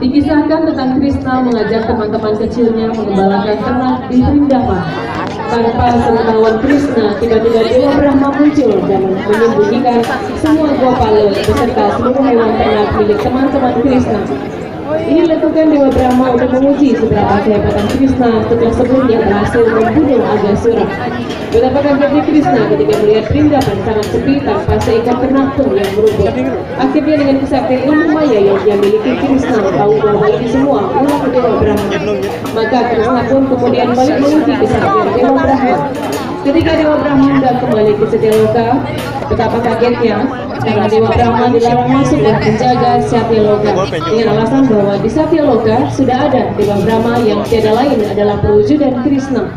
Dikisahkan tentang Krishna mengajak teman-teman kecilnya mengembalakan ternak di Vrindavan. Tanpa sepengetahuan Krishna, tiba-tiba Dewa Brahma muncul dan menyembunyikan semua gopala beserta seluruh hewan ternak milik teman-teman Krishna. Ini dilakukan Dewa Brahma untuk menguji seberapa kehebatan Krishna setelah sebelumnya berhasil membunuh Agasura. Betapa kagetnya Krishna ketika melihat Vrindavan sangat sepi tanpa seekor ternak pun yang merumput. Akhirnya dengan kesaktian ilmu maya yang dia miliki, Krishna tahu bahwa ini semua ulah Dewa Brahma. Maka Krishna pun kemudian balik menguji kesaktian Dewa Brahma. Ketika Dewa Brahma hendak kembali ke Satyaloka, betapa kagetnya karena Dewa Brahma dilarang masuk oleh penjaga Satyaloka dengan alasan bahwa di Satyaloka sudah ada Dewa Brahma yang tiada lain adalah perwujudan Krishna.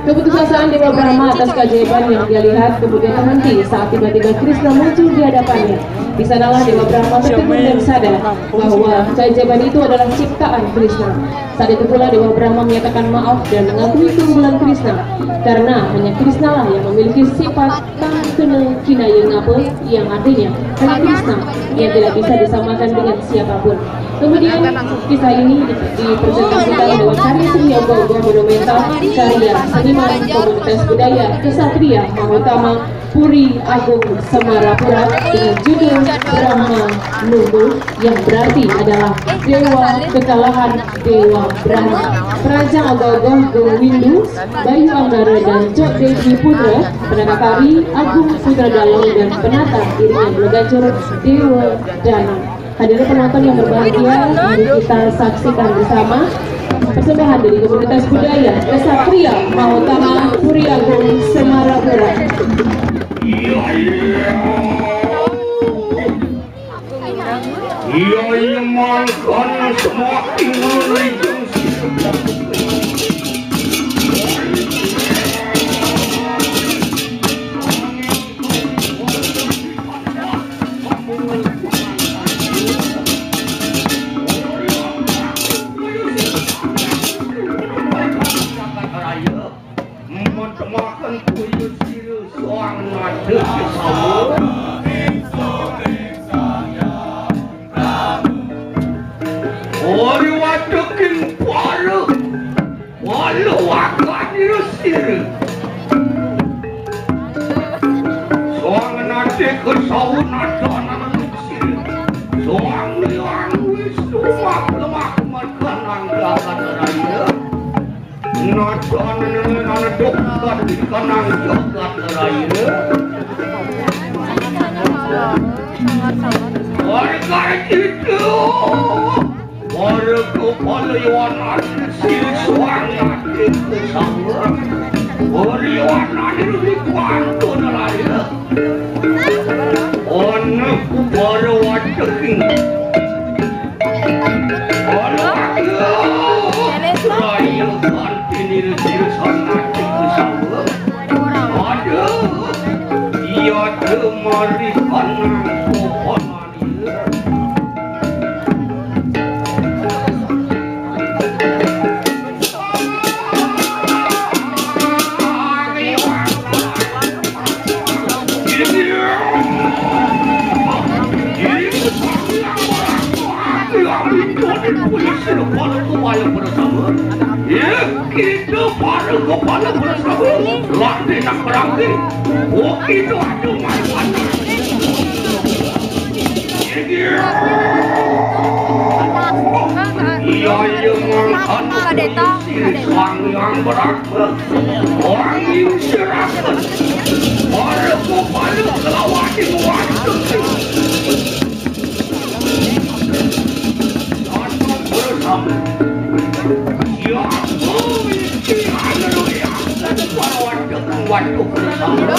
Keputusasaan Dewa Brahma atas keajaiban yang dia lihat kemudian terhenti saat tiba-tiba Krishna muncul di hadapannya. Di sanalah Dewa Brahma tertegun dan sadar bahwa keajaiban itu adalah ciptaan Krishna. Saat itu pula Dewa Brahma menyatakan maaf dan mengakui keunggulan Krishna, karena hanya Krishna lah yang memiliki sifat tangkene kinayengapa yang artinya hanya Krishna yang tidak bisa disamakan dengan siapapun. Kemudian kisah ini dipresentasikan lewat karya seni ogoh-ogoh monumental karya seniman komunitas budaya Kesatria Mahutama Puri Agung Semarapura dengan judul Brahma Nunggu, yang berarti adalah Dewa Kekalahan Dewa Brahma. Perancang ogoh-ogoh Gong Windu, Bayu Anggara dan Jok Devi Putra, penata kari Agung Putra Dalang dan penata dirinya Blegancur Dewa Danang. Hadirin penonton yang berbahagia, mari kita saksikan bersama persembahan dari komunitas budaya Kesatria Mahutama Puri Agung Semarapura. Iya makan semakin merijang makan kuyu siru soang nade sama ori wadukin paru walu wakan siru soang nade kesau nade nade siru soang liang wis lemak makan anggakan raya nada dokter di kanang jogat raya warga itu warga palayuan siswang nanti kesawar palayuan nanti di kuantun raya anakku para wadeking raya kantinir sirsan nanti kesawar ada ia kemari kanang pohon kita para kepala bersama latih nak berangki itu ada makan iya yang makan sang yang berat orang yang serahkan para kepala kelawati waktu atau bersama waduh bersama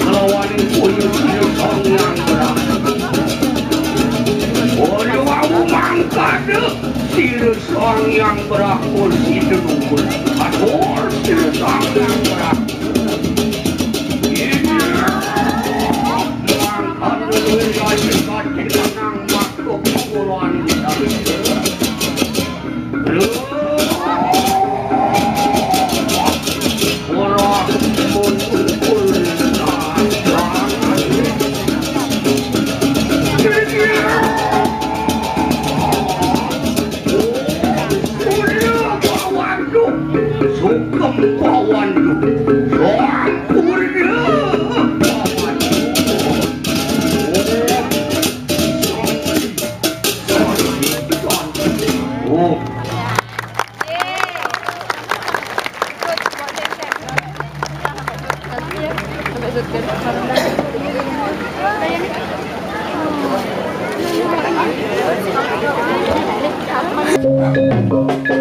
Kalau wanita sang yang berakul itu nungkul atur sang yang berakul ini mangkat duit gaji gaji kanang masuk puluhan kita orang menungkul Sugeng Pawandu, Sang Purna Pawandu. Oh. Thank you.